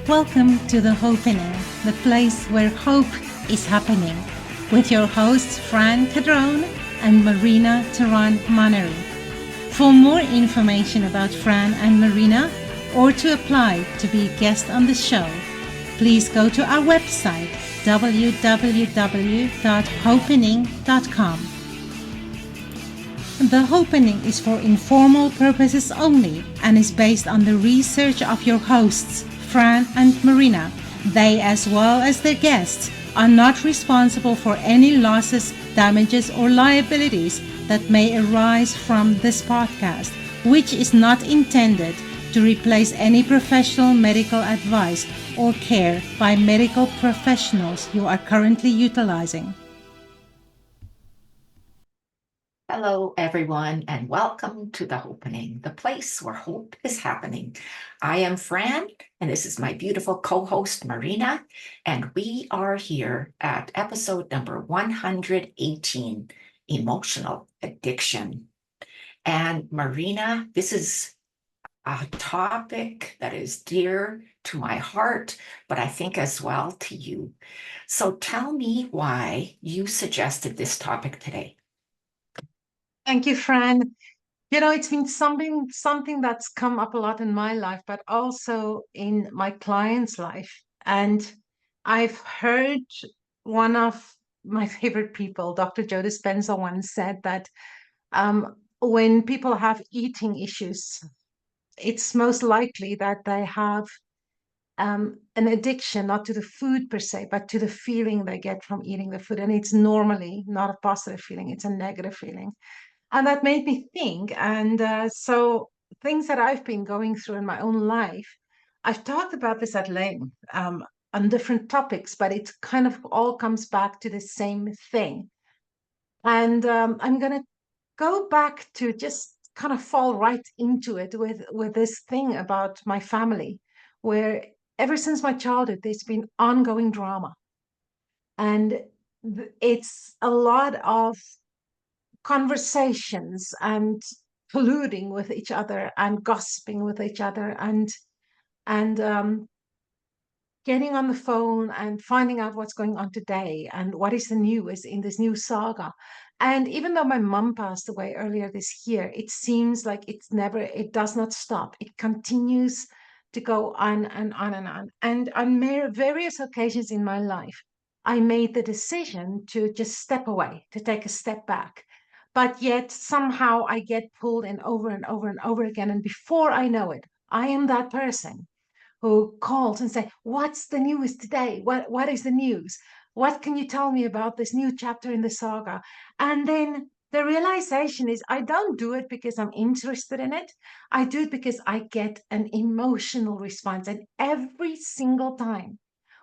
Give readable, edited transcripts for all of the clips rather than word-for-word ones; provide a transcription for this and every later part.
Welcome to the Hopenning, the place where hope is happening, with your hosts Fran Cadrone and Marina Theron-Monnery. For more information about Fran and Marina, or to apply to be a guest on the show, please go to our website www.hopenning.com. The Hopenning is for informal purposes only and is based on the research of your hosts, Fran and Marina. They, as well as their guests, are not responsible for any losses, damages, or liabilities that may arise from this podcast, which is not intended to replace any professional medical advice or care by medical professionals you are currently utilizing. Hello, everyone, and welcome to the Hopenning, the place where hope is happening. I am Fran, and this is my beautiful co-host, Marina, and we are here at episode number 118, Emotional Addiction. And Marina, this is a topic that is dear to my heart, but I think as well to you. So tell me why you suggested this topic today. Thank you, Fran. It's been something that's come up a lot in my life, but also in my client's life. And I've heard one of my favorite people, Dr. Joe Dispenza, once said that when people have eating issues, it's most likely that they have an addiction, not to the food per se, but to the feeling they get from eating the food. And it's normally not a positive feeling, it's a negative feeling. And that made me think. And so things that I've been going through in my own life, I've talked about this at length on different topics, but it kind of all comes back to the same thing. And I'm going to go back to just kind of fall right into it with this thing about my family, where ever since my childhood, there's been ongoing drama. And it's a lot of conversations and colluding with each other and gossiping with each other and getting on the phone and finding out what's going on today and what is the news in this new saga. And even though my mom passed away earlier this year, it seems like it does not stop. It continues to go on and on and on. And on various occasions in my life, I made the decision to just step away, to take a step back. But yet somehow I get pulled in over and over and over again. And before I know it, I am that person who calls and say, "What's the news today? What is the news? What can you tell me about this new chapter in the saga?" And then the realization is I don't do it because I'm interested in it. I do it because I get an emotional response. And every single time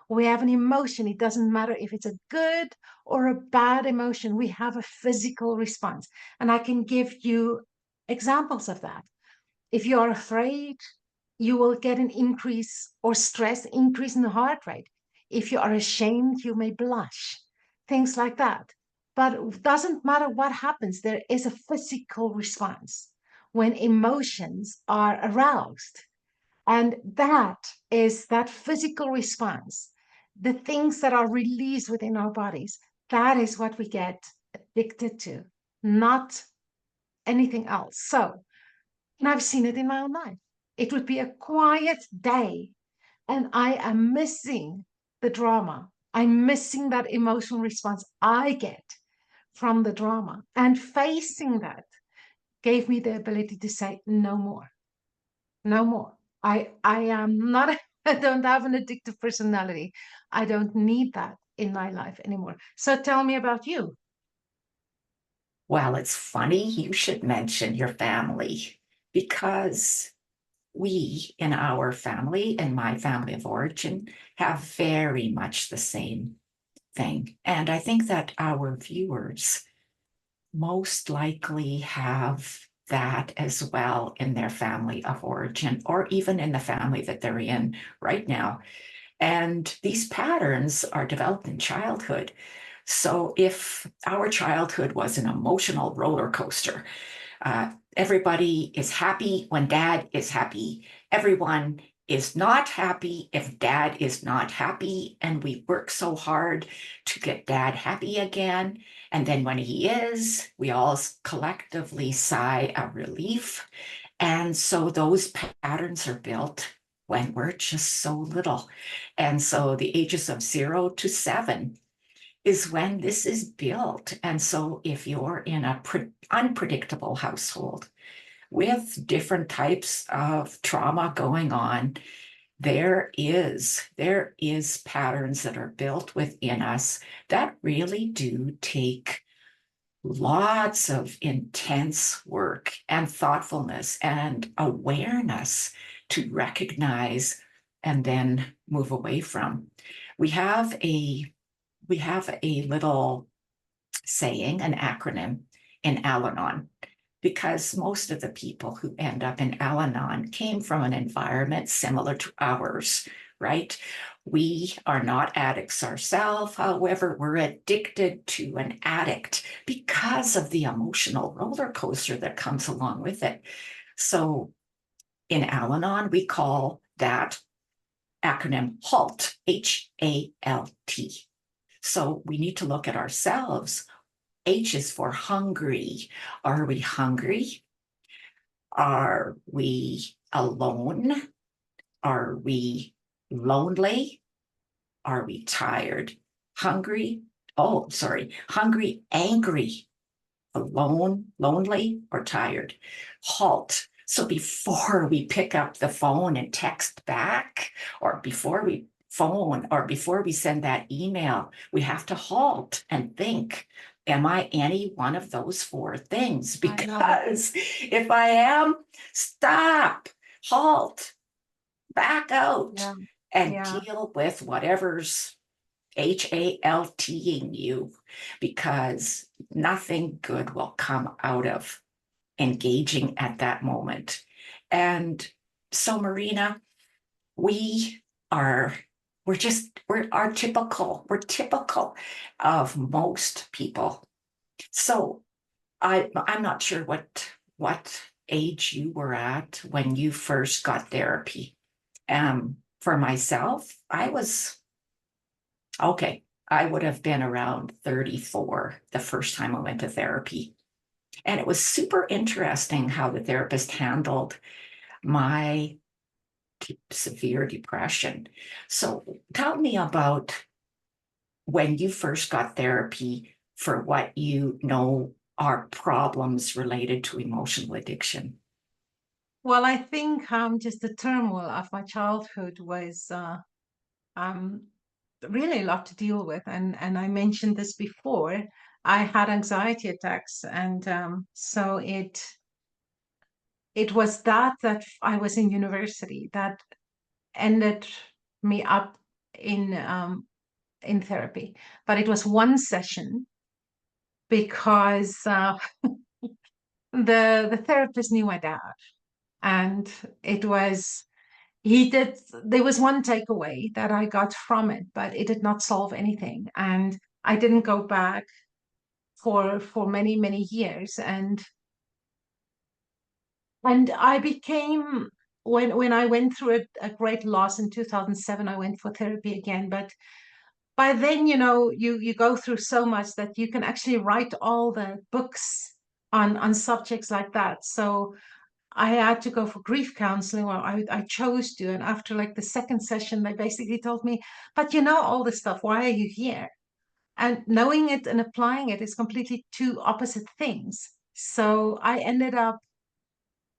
we have an emotion, it doesn't matter if it's a good or a bad emotion, we have a physical response. And I can give you examples of that. If you are afraid, you will get an increase or stress increase in the heart rate. If you are ashamed, you may blush, things like that. But it doesn't matter what happens, there is a physical response when emotions are aroused. And that is that physical response, the things that are released within our bodies, that is what we get addicted to, not anything else. So, and I've seen it in my own life. It would be a quiet day, and I am missing the drama. I'm missing that emotional response I get from the drama. And facing that gave me the ability to say, no more, no more. I am not, I don't have an addictive personality. I don't need that in my life anymore. So tell me about you. Well, it's funny you should mention your family because we in our family and my family of origin have very much the same thing. And I think that our viewers most likely have that as well in their family of origin, or even in the family that they're in right now. And these patterns are developed in childhood. So if our childhood was an emotional roller coaster, everybody is happy when dad is happy. Everyone is not happy, if dad is not happy, and we work so hard to get dad happy again, and then when he is, we all collectively sigh a relief. And so those patterns are built when we're just so little. And so the ages of 0 to 7 is when this is built. And so if you're in a unpredictable household with different types of trauma going on, there is patterns that are built within us that really do take lots of intense work and thoughtfulness and awareness to recognize and then move away from. We have a we have a little saying, an acronym in Al-Anon, because most of the people who end up in Al-Anon came from an environment similar to ours, right? We are not addicts ourselves. However, we're addicted to an addict because of the emotional roller coaster that comes along with it. So in Al-Anon, we call that acronym HALT, HALT. So we need to look at ourselves. H is for hungry. Are we hungry? Are we alone? Are we lonely? Are we tired? Hungry? Oh, sorry. Hungry, angry, alone, lonely, or tired? Halt. So before we pick up the phone and text back, or before we phone, or before we send that email, we have to halt and think, am I any one of those four things? Because if I am, stop, halt, back out, Yeah. and Yeah. deal with whatever's HALTing you, because nothing good will come out of engaging at that moment. And so, Marina, we are we're typical of most people. So I'm not sure what age you were at when you first got therapy. For myself, I was okay. I would have been around 34 the first time I went to therapy. And it was super interesting how the therapist handled my severe depression. So tell me about when you first got therapy for what you know are problems related to emotional addiction. Well, I think just the turmoil of my childhood was um, really a lot to deal with, and I mentioned this before. I had anxiety attacks, and so it was that I was in university that ended me up in therapy. But it was one session because the therapist knew my dad, and it was he did there was one takeaway that I got from it, but it did not solve anything, and I didn't go back for many many years, and I became when I went through a great loss in 2007. I went for therapy again, but by then, you go through so much that you can actually write all the books on subjects like that. So I had to go for grief counseling, or I chose to. And after like the second session, they basically told me, but you know all this stuff, why are you here? And knowing it and applying it is completely two opposite things. So I ended up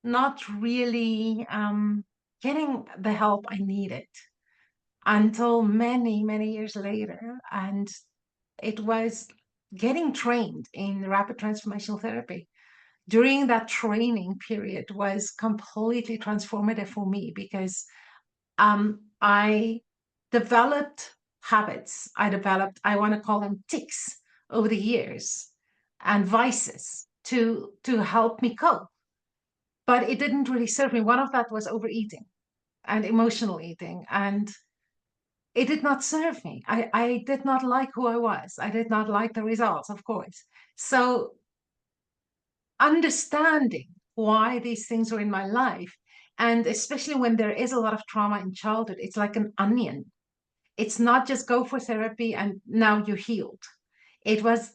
not really getting the help I needed until many, many years later. And it was getting trained in rapid transformational therapy. During that training period was completely transformative for me because I developed habits. I want to call them tics over the years and vices to help me cope. But it didn't really serve me. One of that was overeating and emotional eating. And it did not serve me. I did not like who I was. I did not like the results, of course. So understanding why these things were in my life And especially when there is a lot of trauma in childhood, it's like an onion. It's not just go for therapy and now you're healed. It was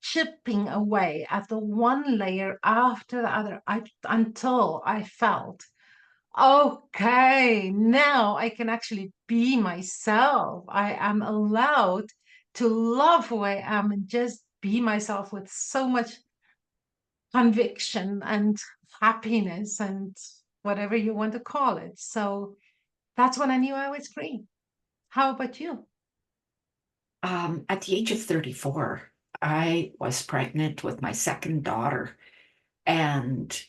chipping away at the one layer after the other until I felt, okay, now I can actually be myself. I am allowed to love who I am and just be myself with so much conviction and happiness and whatever you want to call it. So that's when I knew I was free. How about you? At the age of 34, I was pregnant with my second daughter, and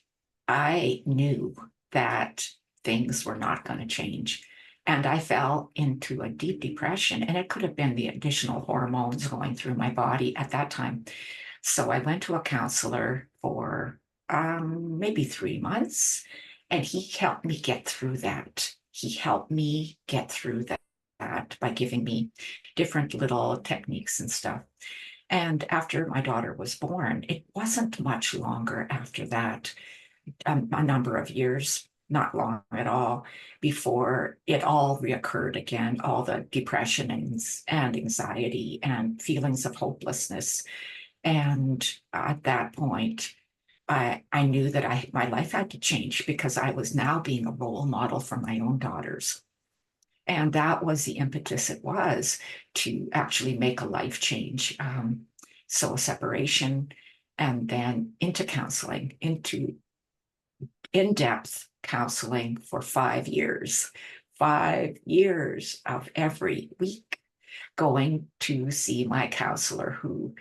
I knew that things were not going to change. And I fell into a deep depression, and it could have been the additional hormones going through my body at that time. So I went to a counselor for maybe 3 months, and he helped me get through that. He helped me get through that by giving me different little techniques and stuff. And after my daughter was born, it wasn't much longer after that, a number of years, not long at all, before it all reoccurred again, all the depression and anxiety and feelings of hopelessness. And at that point, I knew that my life had to change because I was now being a role model for my own daughters. And that was the impetus it was to actually make a life change. So a separation and then into counseling, into in-depth counseling for 5 years, 5 years of every week going to see my counselor, who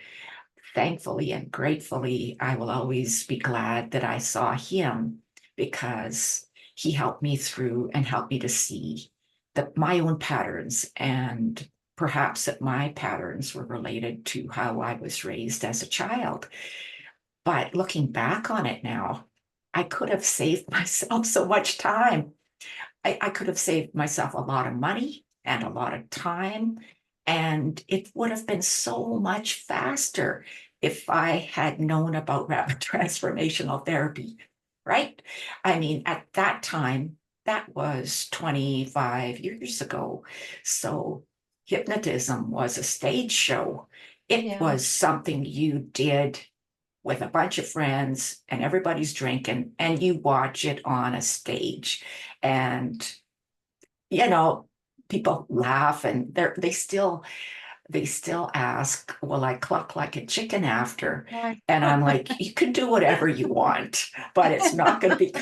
thankfully and gratefully, I will always be glad that I saw him, because he helped me through and helped me to see my own patterns, and perhaps that my patterns were related to how I was raised as a child. But looking back on it now, I could have saved myself so much time. I could have saved myself a lot of money and a lot of time, and it would have been so much faster if I had known about rapid transformational therapy, right? I mean, at that time, that was 25 years ago. So hypnotism was a stage show. It Yeah. was something you did with a bunch of friends and everybody's drinking and you watch it on a stage. And, you know, people laugh and they still ask, will I cluck like a chicken after? Right. And I'm like, you can do whatever you want, but it's not going to be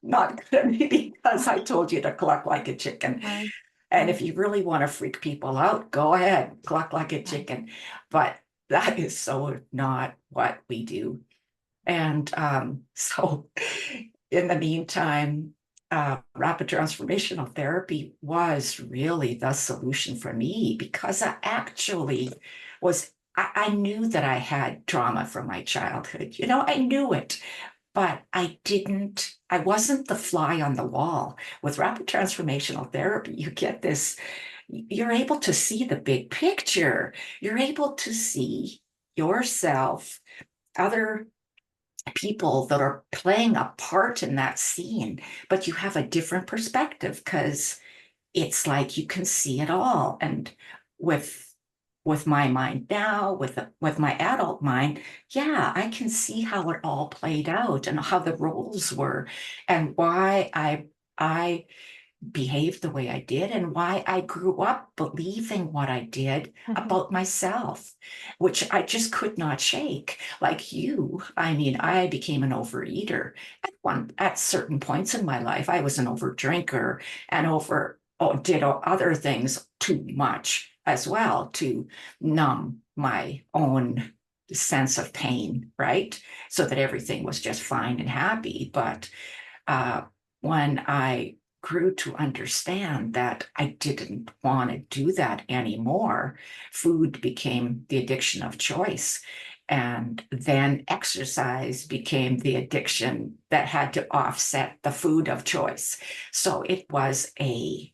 not going to be because I told you to cluck like a chicken. Right. And if Right. you really want to freak people out, go ahead, cluck like a Right. chicken. But that is so not what we do. And so, in the meantime, rapid transformational therapy was really the solution for me, because I actually I knew that I had trauma from my childhood. I knew it, but I wasn't the fly on the wall. With rapid transformational therapy, you're able to see the big picture. You're able to see yourself, other people that are playing a part in that scene, but you have a different perspective because it's like you can see it all. And with my mind now, with my adult mind, yeah, I can see how it all played out and how the roles were, and why I behaved the way I did, and why I grew up believing what I did Mhm. about myself, which I just could not shake. Like you, I mean, I became an overeater at certain points in my life. I was an overdrinker and did other things too much as well to numb my own sense of pain, right? So that everything was just fine and happy. But uh, when I grew to understand that I didn't want to do that anymore, food became the addiction of choice. And then exercise became the addiction that had to offset the food of choice. So it was a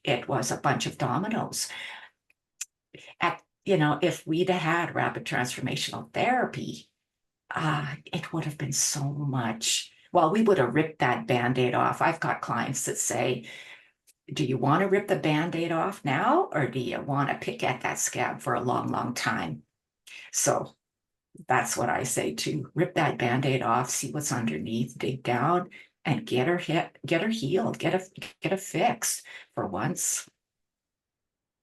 bunch of dominoes. If we'd have had rapid transformational therapy, it would have been so much Well, we would have ripped that Band-Aid off. I've got clients that say, do you want to rip the Band-Aid off now, or do you want to pick at that scab for a long, long time? So that's what I say too. Rip that Band-Aid off, see what's underneath, dig down, and get her healed, get her fixed for once.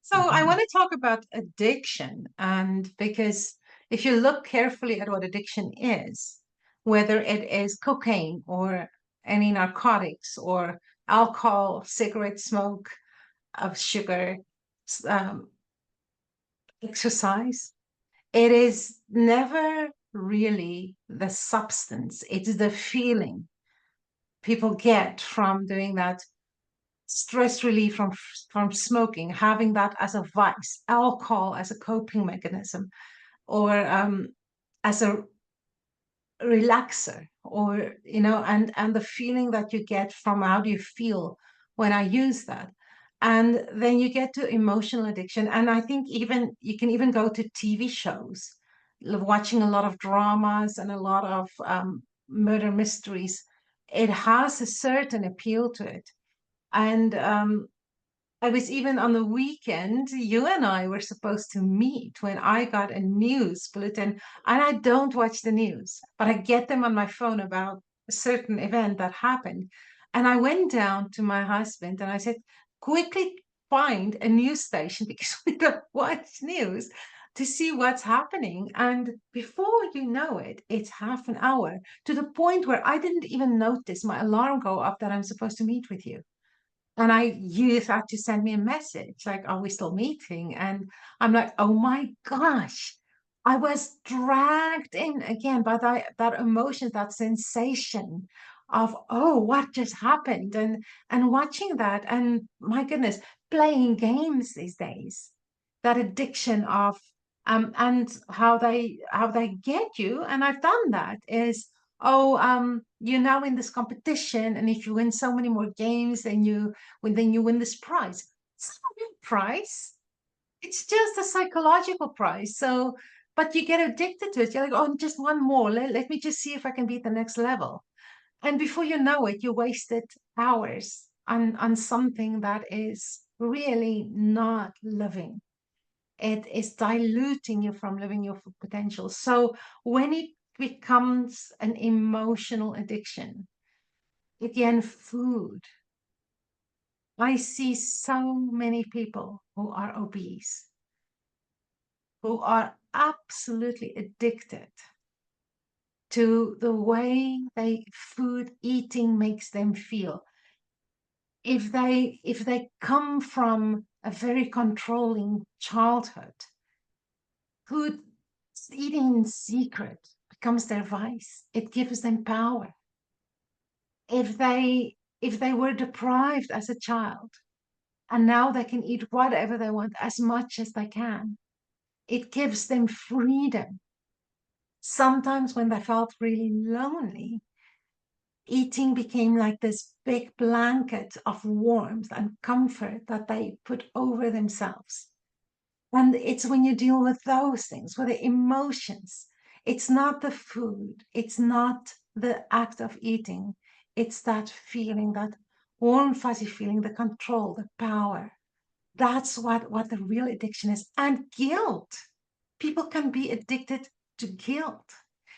So I want to talk about addiction, and because if you look carefully at what addiction is, whether it is cocaine or any narcotics or alcohol, cigarette smoke, of sugar, um, exercise, it is never really the substance. It's the feeling people get from doing that, stress relief from smoking, having that as a vice, alcohol as a coping mechanism, or as a relaxer, or and the feeling that you get from how do you feel when I use that. And then you get to emotional addiction. And I think even you can even go to TV shows, watching a lot of dramas and a lot of murder mysteries. It has a certain appeal to it. And I was even on the weekend, you and I were supposed to meet when I got a news bulletin. And I don't watch the news, but I get them on my phone about a certain event that happened. And I went down to my husband and I said, quickly find a news station because we don't watch news to see what's happening. And before you know it, it's half an hour to the point where I didn't even notice my alarm go up that I'm supposed to meet with you. And you had to send me a message like, are we still meeting? And I'm like, oh my gosh, I was dragged in again by that emotion, that sensation of, oh, what just happened? And watching that, and my goodness, playing games these days, that addiction of and how they get you. And I've done that is, oh, you're now in this competition, and if you win so many more games, then you win this prize. It's not a real prize. It's just a psychological prize. So, but you get addicted to it. You're like, oh, just one more. Let me just see if I can beat the next level. And before you know it, you wasted hours on something that is really not living. It is diluting you from living your full potential. So when it becomes an emotional addiction, again, food. I see so many people who are obese, who are absolutely addicted to the way they food eating makes them feel. If they come from a very controlling childhood, food eating in secret becomes their vice. It gives them power. If they were deprived as a child, and now they can eat whatever they want as much as they can, it gives them freedom. Sometimes when they felt really lonely, eating became like this big blanket of warmth and comfort that they put over themselves. And it's when you deal with those things, with the emotions, it's not the food, it's not the act of eating, it's that feeling, that warm, fuzzy feeling, the control, the power. That's what the real addiction is. And guilt. People can be addicted to guilt.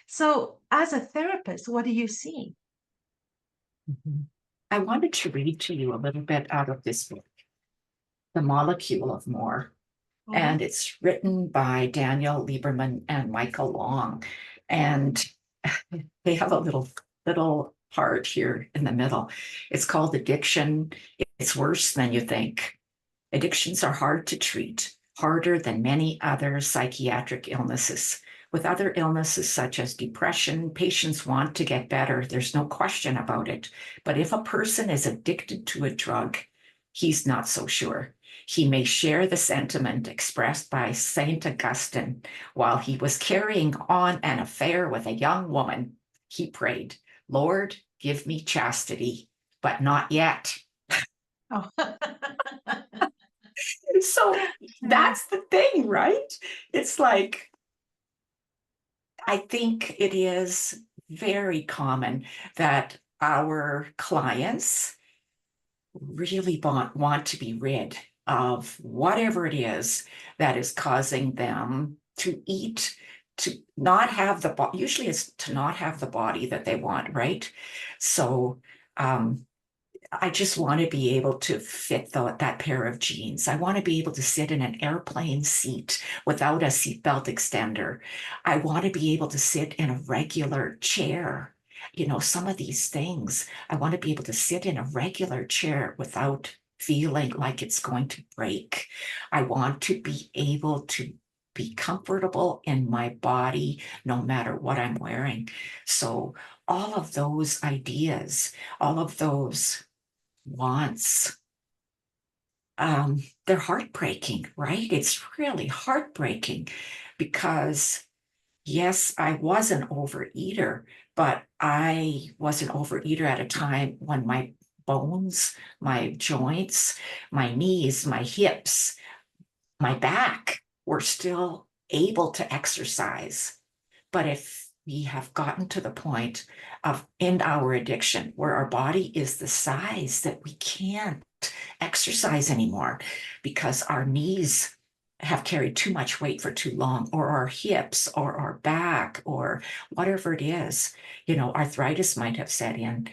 So, as a therapist, what do you see? Mhm. I wanted to read to you a little bit out of this book, The Molecule of More. Mhm. And it's written by Daniel Lieberman and Michael Long. And they have a little part here in the middle. It's called Addiction. It's worse than you think. Addictions are hard to treat, harder than many other psychiatric illnesses. With other illnesses such as depression, patients want to get better. There's no question about it. But if a person is addicted to a drug, he's not so sure. He may share the sentiment expressed by St. Augustine. While he was carrying on an affair with a young woman, he prayed, Lord, give me chastity, but not yet. Oh. So Yeah. that's the thing, right? It's like, I think it is very common that our clients really want to be rid of whatever it is that is causing them to eat, to not have the body. Usually it's to not have the body that they want, right? So um, I just want to be able to fit that pair of jeans. I want to be able to sit in an airplane seat without a seatbelt extender. I want to be able to sit in a regular chair. You know, some of these things, I want to be able to sit in a regular chair without feeling like it's going to break. I want to be able to be comfortable in my body no matter what I'm wearing. So, all of those ideas, all of those wants, they're heartbreaking, right? It's really heartbreaking because, yes, I was an overeater, but I was an overeater at a time when my bones, my joints, my knees, my hips, my back were still able to exercise. But if we have gotten to the point of in our addiction where our body is the size that we can't exercise anymore because our knees have carried too much weight for too long, or our hips, or our back, or whatever it is, you know, arthritis might have set in.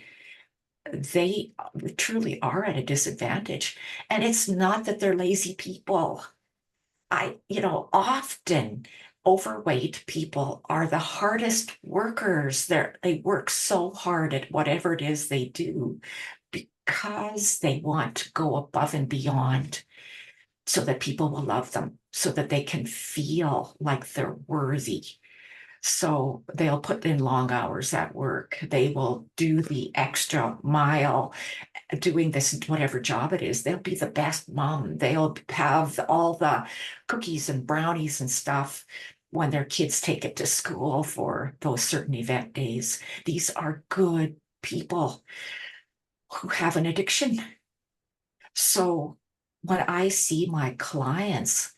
They truly are at a disadvantage. And it's not that they're lazy people. Often overweight people are the hardest workers. They work so hard at whatever it is they do because they want to go above and beyond so that people will love them, so that they can feel like they're worthy. So they'll put in long hours at work. They will do the extra mile doing this, whatever job it is. They'll be the best mom. They'll have all the cookies and brownies and stuff when their kids take it to school for those certain event days. These are good people who have an addiction. So when I see my clients,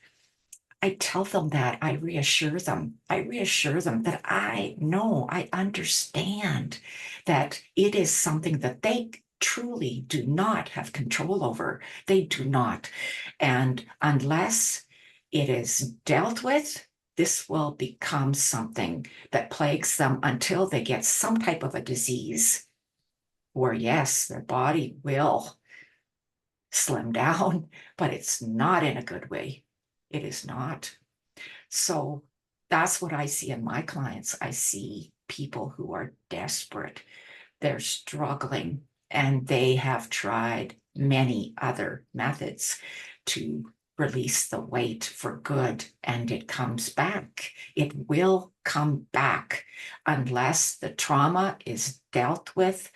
I tell them that, I reassure them. I reassure them that I know, I understand that it is something that they truly do not have control over. They do not. And unless it is dealt with, this will become something that plagues them until they get some type of a disease where, yes, their body will slim down, but it's not in a good way. It is not. So that's what I see in my clients. I see people who are desperate, they're struggling, and they have tried many other methods to release the weight for good, and it comes back. It will come back unless the trauma is dealt with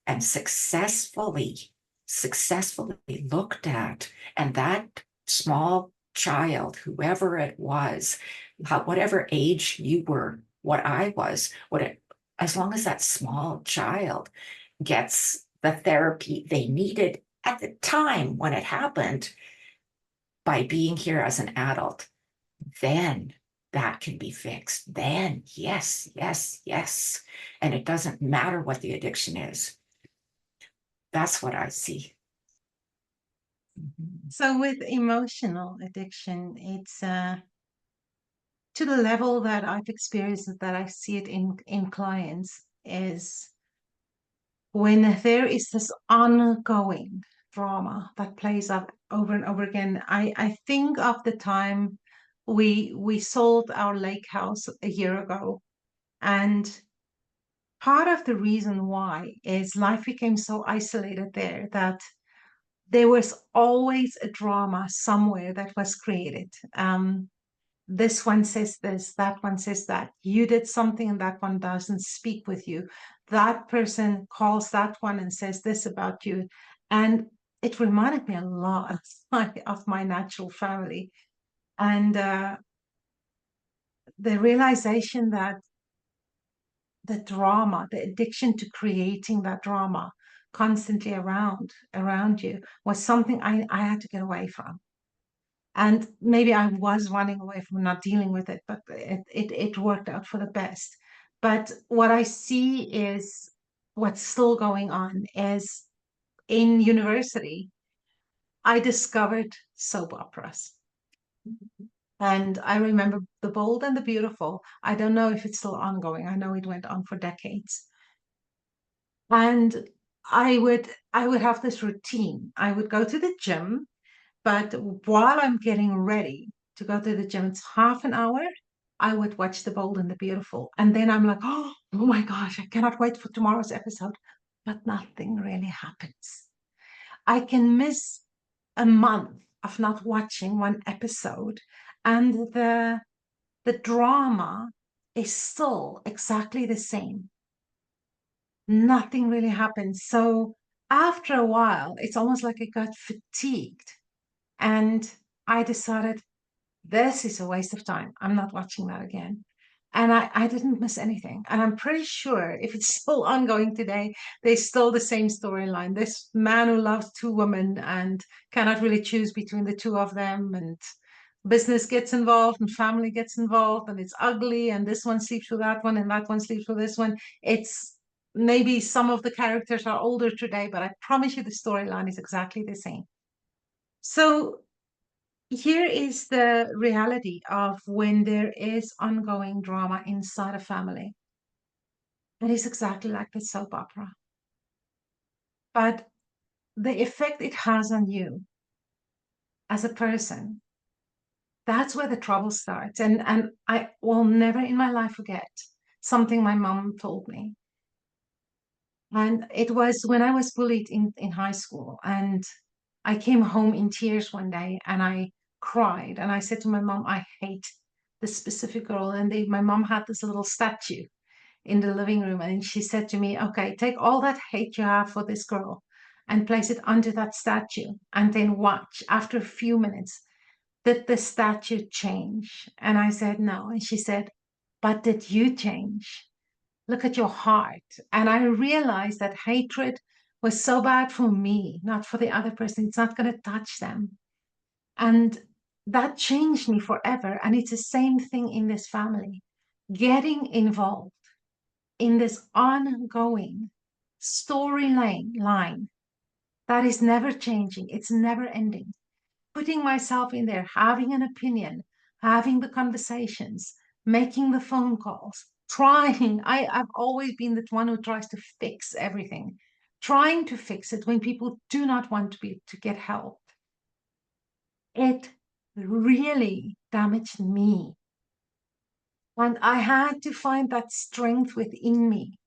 and successfully looked at. And that small child, whoever it was, whatever age you were, what I was, as long as that small child gets the therapy they needed at the time when it happened by being here as an adult, then that can be fixed. Then, yes, yes, yes. And it doesn't matter what the addiction is. That's what I see. Mhm. So with emotional addiction, it's to the level that I've experienced it, that I see it in clients, is when there is this ongoing drama that plays out over and over again. I think of the time we sold our lake house a year ago, and part of the reason why is life became so isolated there that there was always a drama somewhere that was created. This one says this, that one says that. You did something and that one doesn't speak with you. That person calls that one and says this about you. And it reminded me a lot of my natural family. And the realization that the drama, the addiction to creating that drama constantly around you was something I had to get away from. And maybe I was running away from not dealing with it, but it worked out for the best. But what I see is what's still going on is in university, I discovered soap operas. And I remember The Bold and the Beautiful. I don't know if it's still ongoing. I know it went on for decades. And I would have this routine. I would go to the gym, but while I'm getting ready to go to the gym, it's half an hour. I would watch The Bold and the Beautiful. And then I'm like, oh my gosh, I cannot wait for tomorrow's episode. But nothing really happens. I can miss a month of not watching one episode, and the drama is still exactly the same. Nothing really happens. So after a while, it's almost like I got fatigued, and I decided this is a waste of time. I'm not watching that again. And I didn't miss anything. And I'm pretty sure if it's still ongoing today, there's still the same storyline. This man who loves two women and cannot really choose between the two of them. And business gets involved and family gets involved and it's ugly. And this one sleeps with that one and that one sleeps with this one. It's maybe some of the characters are older today, but I promise you the storyline is exactly the same. So here is the reality of when there is ongoing drama inside a family. It is exactly like the soap opera. But the effect it has on you as a person, that's where the trouble starts. And I will never in my life forget something my mom told me. And it was when I was bullied in high school. And I came home in tears one day and I cried. And I said to my mom, I hate this specific girl. And my mom had this little statue in the living room. And she said to me, okay, take all that hate you have for this girl and place it under that statue. And then watch after a few minutes, did the statue change? And I said, no. And she said, but did you change? Look at your heart. And I realized that hatred was so bad for me, not for the other person. It's not going to touch them. And that changed me forever. And it's the same thing in this family. Getting involved in this ongoing storyline that is never changing, it's never ending. Putting myself in there, having an opinion, having the conversations, making the phone calls, trying. I've always been the one who tries to fix everything, trying to fix it when people do not want to get help. It really damaged me. And I had to find that strength within me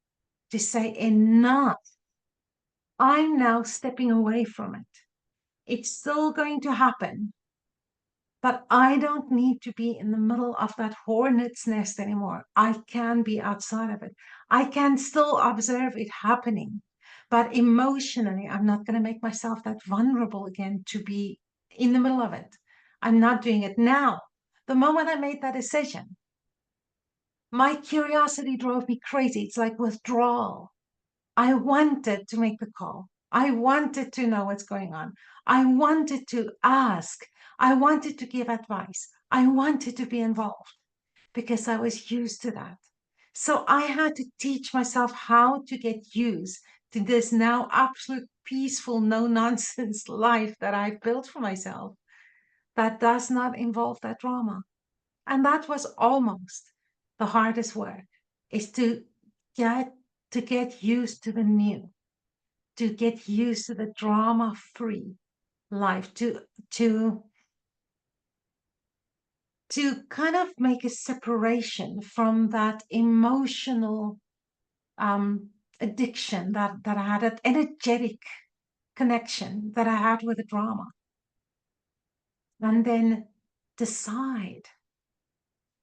to say, enough. I'm now stepping away from it. It's still going to happen, but I don't need to be in the middle of that hornet's nest anymore. I can be outside of it. I can still observe it happening, but emotionally, I'm not going to make myself that vulnerable again to be in the middle of it. I'm not doing it now. The moment I made that decision, my curiosity drove me crazy. It's like withdrawal. I wanted to make the call. I wanted to know what's going on. I wanted to ask. I wanted to give advice. I wanted to be involved because I was used to that. So I had to teach myself how to get used to this now absolute peaceful, no nonsense life that I've built for myself that does not involve that drama. And that was almost the hardest work, is get to get used to the new, to get used to the drama-free life, to kind of make a separation from that emotional addiction that I had, that energetic connection that I had with the drama, and then decide,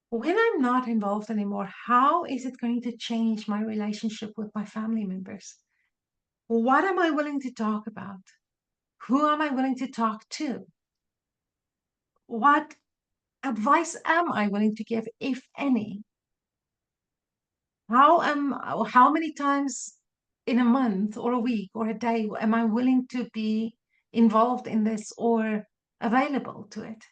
when I'm not involved anymore, how is it going to change my relationship with my family members? What am I willing to talk about? Who am I willing to talk to? What advice am I willing to give, if any? How many times in a month or a week or a day am I willing to be involved in this or available to it?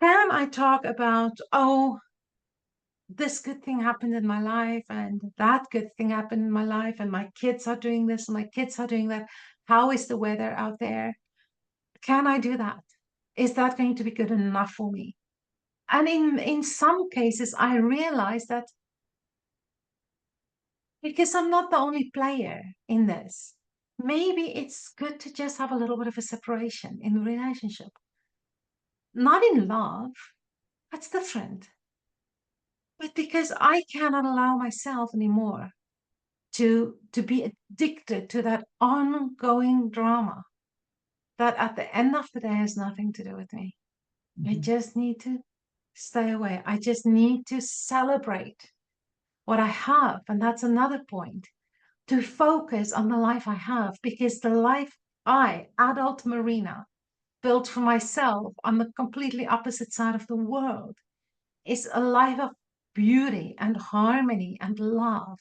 Can I talk about, oh, this good thing happened in my life and that good thing happened in my life and my kids are doing this and my kids are doing that. How is the weather out there? Can I do that? Is that going to be good enough for me? And in some cases, I realize that because I'm not the only player in this, maybe it's good to just have a little bit of a separation in the relationship. Not in love, that's different. But because I cannot allow myself anymore to be addicted to that ongoing drama that at the end of the day has nothing to do with me. I Mhm. just need to stay away. I just need to celebrate what I have. And that's another point, to focus on the life I have, because the life I, adult Marina, built for myself on the completely opposite side of the world is a life of beauty and harmony and love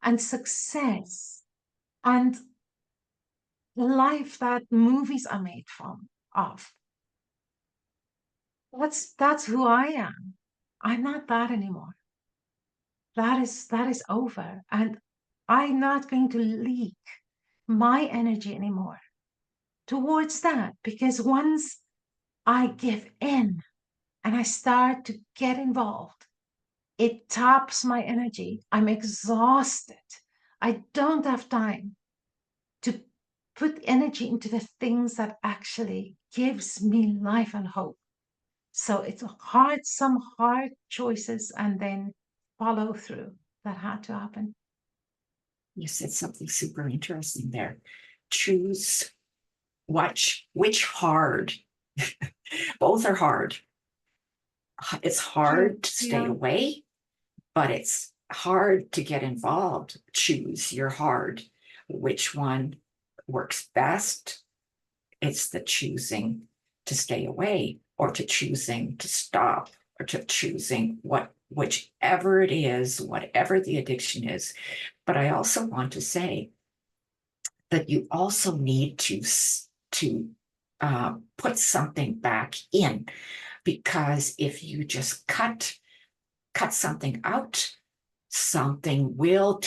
and success and life that movies are made from of. That's who I am. I'm not that anymore. That is over. And I'm not going to leak my energy anymore towards that, because once I give in and I start to get involved, it taps my energy. I'm exhausted. I don't have time to put energy into the things that actually gives me life and hope. So it's hard, some hard choices and then follow through that had to happen. You said something super interesting there. Choose which hard. Both are hard. It's True. hard to stay Yeah. away, but it's hard to get involved. Choose your hard. Which one works best? It's the choosing to stay away or to choosing to stop or to choosing whichever it is, whatever the addiction is. But I also want to say that you also need to put something back in, because if you just cut something out, something will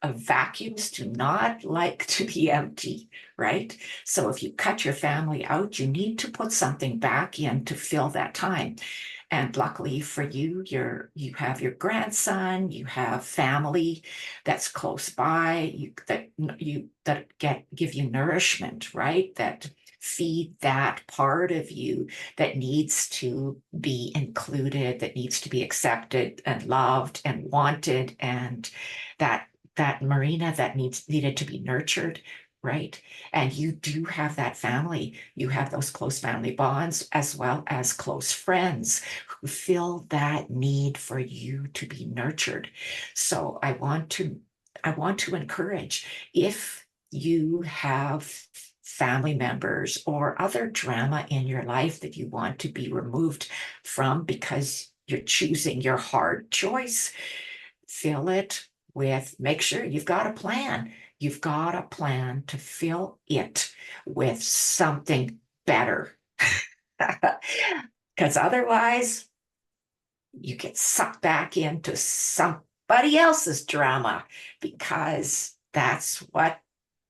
vacuums do not like to be empty, right? So if you cut your family out, you need to put something back in to fill that time. And luckily for you, you have your grandson, you have family that's close by, that give you nourishment, right? That feed that part of you that needs to be included, that needs to be accepted and loved and wanted, and that Marina that needed to be nurtured, right? And you do have that family. You have those close family bonds as well as close friends who fill that need for you to be nurtured. So I want to encourage, if you have family members or other drama in your life that you want to be removed from because you're choosing your hard choice, fill it make sure you've got a plan. You've got a plan to fill it with something better. Because otherwise, you get sucked back into somebody else's drama, because that's what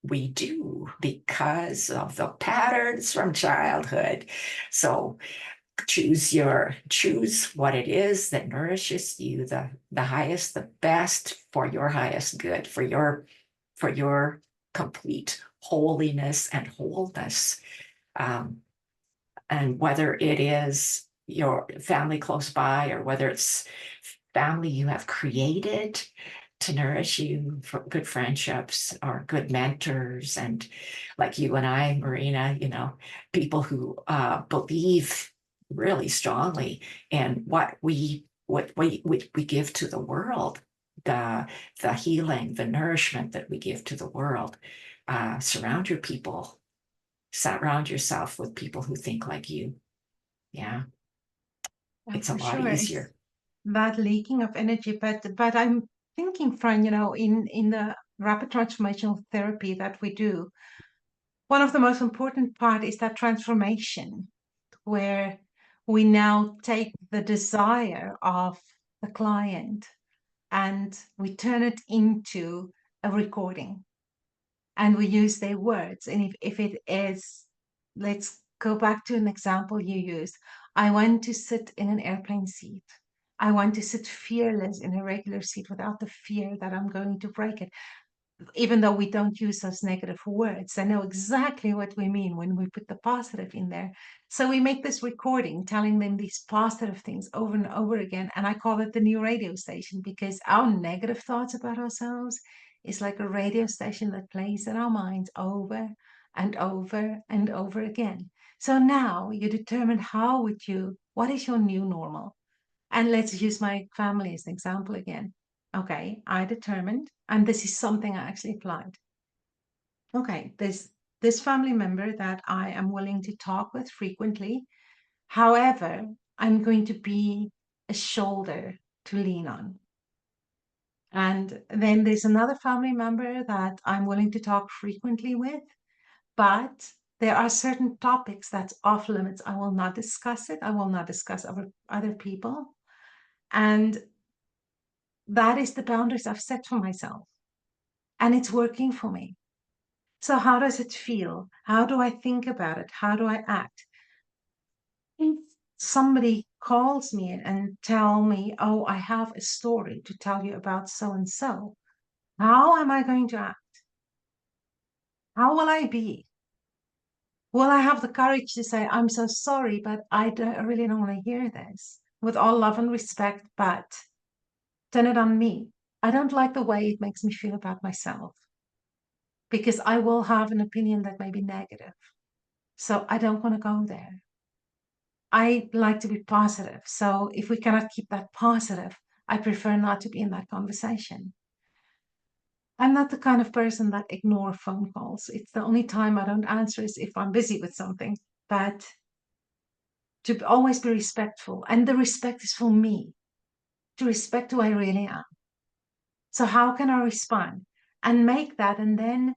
we do because of the patterns from childhood. So choose what it is that nourishes you the highest, the best, for your highest good, for your complete holiness and wholeness. Um, and whether it is your family close by, or whether it's family you have created to nourish you, for good friendships or good mentors, and like you and I, Marina, people who believe really strongly in what we give to the world, the healing, the nourishment that we give to the world. Surround yourself with people who think like you. Yeah, Yeah, it's a for lot sure. It's easier. that leaking of energy. But I'm thinking, Fran, in the rapid transformational therapy that we do, one of the most important part is that transformation where we now take the desire of the client and we turn it into a recording and we use their words. And if it is, let's go back to an example you used. I want to sit in an airplane seat. I want to sit fearless in a regular seat without the fear that I'm going to break it. Even though we don't use those negative words, I know exactly what we mean when we put the positive in there. So we make this recording telling them these positive things over and over again. And I call it the new radio station because our negative thoughts about ourselves is like a radio station that plays in our minds over and over and over again. So now you determine what is your new normal? And let's use my family as an example again. Okay, I determined, and this is something I actually applied. Okay, this family member that I am willing to talk with frequently. However, I'm going to be a shoulder to lean on. And then there's another family member that I'm willing to talk frequently with, but there are certain topics that's off limits. I will not discuss it. I will not discuss other people. And that is the boundaries I've set for myself. And it's working for me. So how does it feel? How do I think about it? How do I act? If somebody calls me and tell me, oh, I have a story to tell you about so and so, how am I going to act? How will I be? Will I have the courage to say, I'm so sorry, but I really don't want to hear this with all love and respect, but turn it on me. I don't like the way it makes me feel about myself because I will have an opinion that may be negative. So I don't want to go there. I like to be positive. So if we cannot keep that positive, I prefer not to be in that conversation. I'm not the kind of person that ignore phone calls. It's the only time I don't answer is if I'm busy with something. But to always be respectful, and the respect is for me, to respect who I really am. So how can I respond and make that, and then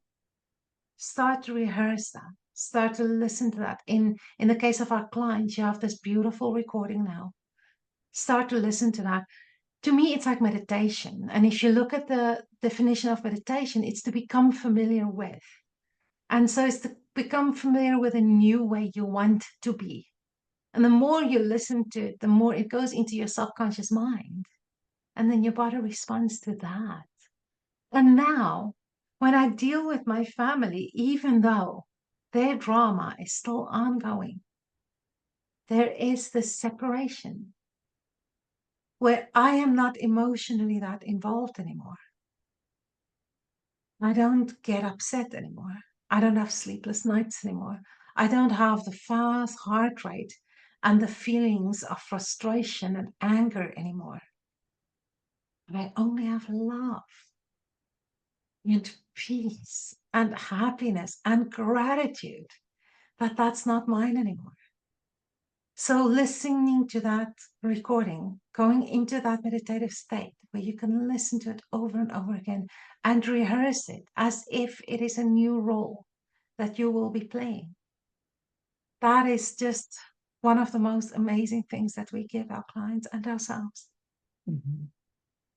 start to rehearse that, start to listen to that. In the case of our clients, you have this beautiful recording now. Start to listen to that. To me, it's like meditation. And if you look at the definition of meditation, it's to become familiar with. And so it's to become familiar with a new way you want to be. And the more you listen to it, the more it goes into your subconscious mind. And then your body responds to that. And now, when I deal with my family, even though their drama is still ongoing, there is this separation where I am not emotionally that involved anymore. I don't get upset anymore. I don't have sleepless nights anymore. I don't have the fast heart rate and the feelings of frustration and anger anymore. I only have love and peace and happiness and gratitude that that's not mine anymore. So listening to that recording, going into that meditative state where you can listen to it over and over again and rehearse it as if it is a new role that you will be playing. That is just one of the most amazing things that we give our clients and ourselves. Mm-hmm.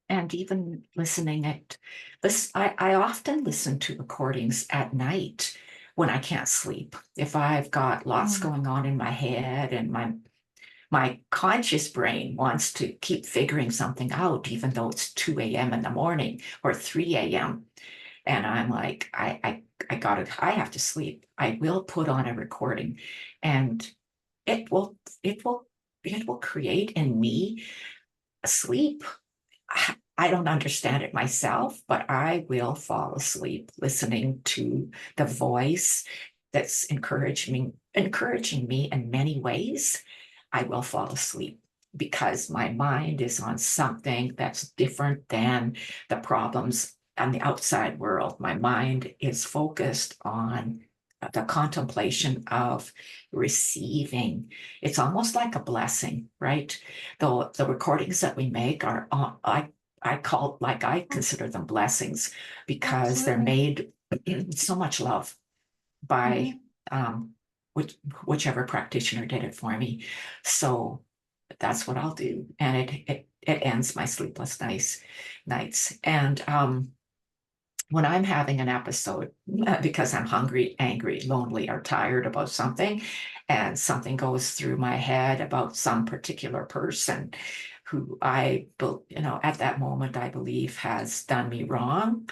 And even listening at this, I often listen to recordings at night when I can't sleep. If I've got lots going on in my head and my conscious brain wants to keep figuring something out, even though it's 2 a.m. in the morning or 3 a.m. And I'm like, I have to sleep. I will put on a recording and it will, it will, it will create in me a sleep. I don't understand it myself, but I will fall asleep listening to the voice that's encouraging me in many ways. I will fall asleep because my mind is on something that's different than the problems on the outside world. My mind is focused on the contemplation of receiving. It's almost like a blessing, right? The recordings that we make are I consider them blessings because they're Absolutely. made so much love by Mhm. whichever practitioner did it for me. So that's what I'll do. And it ends my sleepless nights. And when I'm having an episode, because I'm hungry, angry, lonely, or tired about something, and something goes through my head about some particular person who at that moment I believe has done me wrong,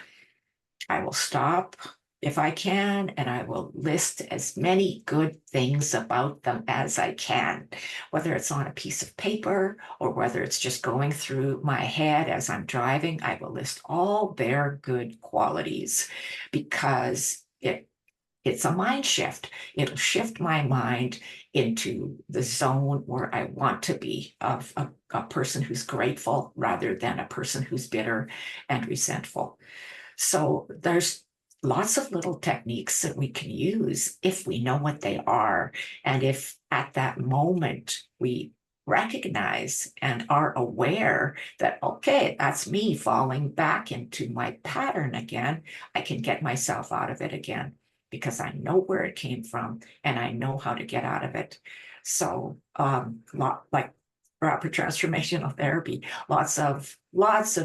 I will stop if I can, and I will list as many good things about them as I can, whether it's on a piece of paper or whether it's just going through my head as I'm driving. I will list all their good qualities because it's a mind shift. It'll shift my mind into the zone where I want to be, of a person who's grateful rather than a person who's bitter and resentful. So there's lots of little techniques that we can use if we know what they are. And if at that moment we recognize and are aware that, okay, that's me falling back into my pattern again, I can get myself out of it again because I know where it came from and I know how to get out of it. So, like rapid transformational therapy, lots of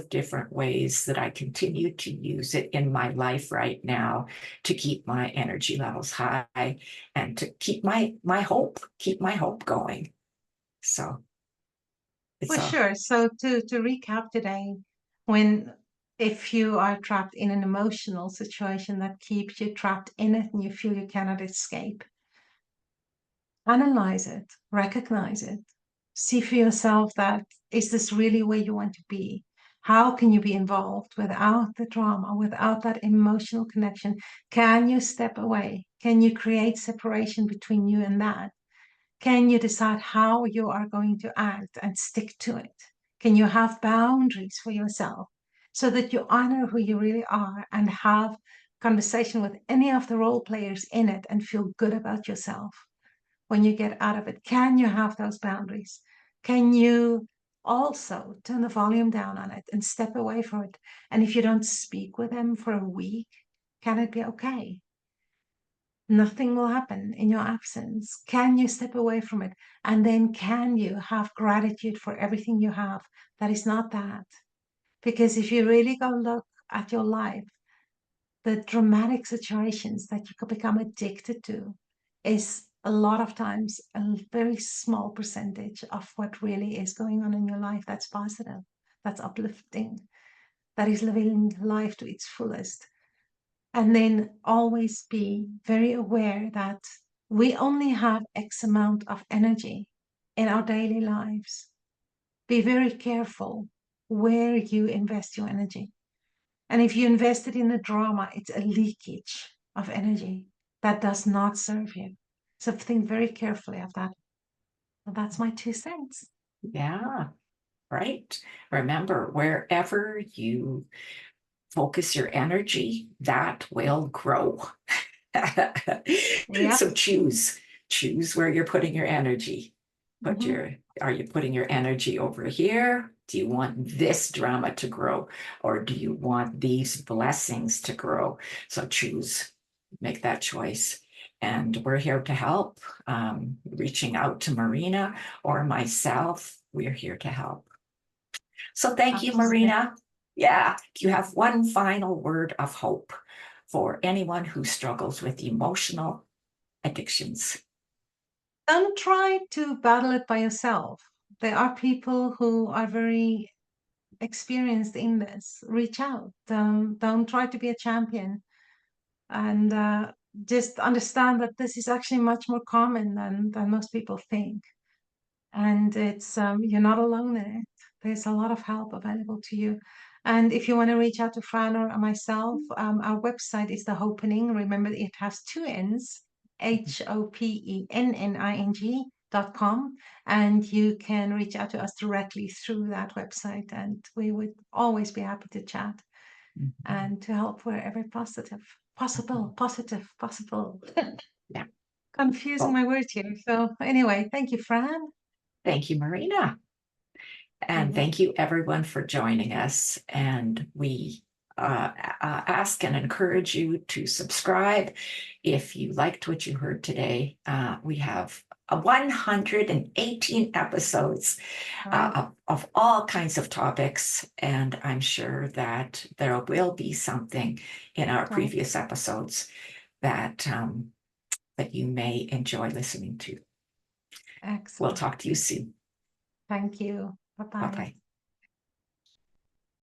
different ways that I continue to use it in my life right now to keep my energy levels high and to keep my hope going. So it's For a sure. So to recap today, when if you are trapped in an emotional situation that keeps you trapped in it and you feel you cannot escape, analyze it, recognize it, see for yourself that is this really where you want to be? How can you be involved without the drama, without that emotional connection? Can you step away? Can you create separation between you and that? Can you decide how you are going to act and stick to it? Can you have boundaries for yourself so that you honor who you really are and have conversation with any of the role players in it and feel good about yourself when you get out of it? Can you have those boundaries? Can you also turn the volume down on it and step away from it? And if you don't speak with them for a week, can it be okay? Nothing will happen in your absence. Can you step away from it? And then can you have gratitude for everything you have that is not that? Because if you really go look at your life, the dramatic situations that you could become addicted to is a lot of times a very small percentage of what really is going on in your life that's positive, that's uplifting, that is living life to its fullest. And then always be very aware that we only have X amount of energy in our daily lives. Be very careful where you invest your energy. And if you invest it in the drama, it's a leakage of energy that does not serve you. So think very carefully of that. And that's my 2 cents. yeah, right. Remember, wherever you focus your energy, that will grow. Yep. So choose where you're putting your energy. Mm-hmm. Are you putting your energy over here? Do you want this drama to grow, or do you want these blessings to grow? So make that choice. And we're here to help. Reaching out to Marina or myself, we're here to help. So thank you, Absolutely. Marina. Yeah, do you have one final word of hope for anyone who struggles with emotional addictions? Don't try to battle it by yourself. There are people who are very experienced in this. Reach out. Don't try to be a champion. And just understand that this is actually much more common than most people think. And it's you're not alone in it. There's a lot of help available to you. And if you want to reach out to Fran or myself, our website is the Hopenning. Remember, it has two N's, HOPENNING.com. And you can reach out to us directly through that website. And we would always be happy to chat Mhm. and to help wherever possible. Yeah. Confusing Well, my words here. So anyway, thank you, Fran. thank you, Marina. You're And thank welcome. you, everyone, for joining us. And we ask and encourage you to subscribe. If you liked what you heard today, we have 118 episodes Right. of all kinds of topics, and I'm sure that there will be something in our Right. previous episodes that that you may enjoy listening to. We'll Excellent. talk to you soon. Thank you. Bye Bye-bye. bye.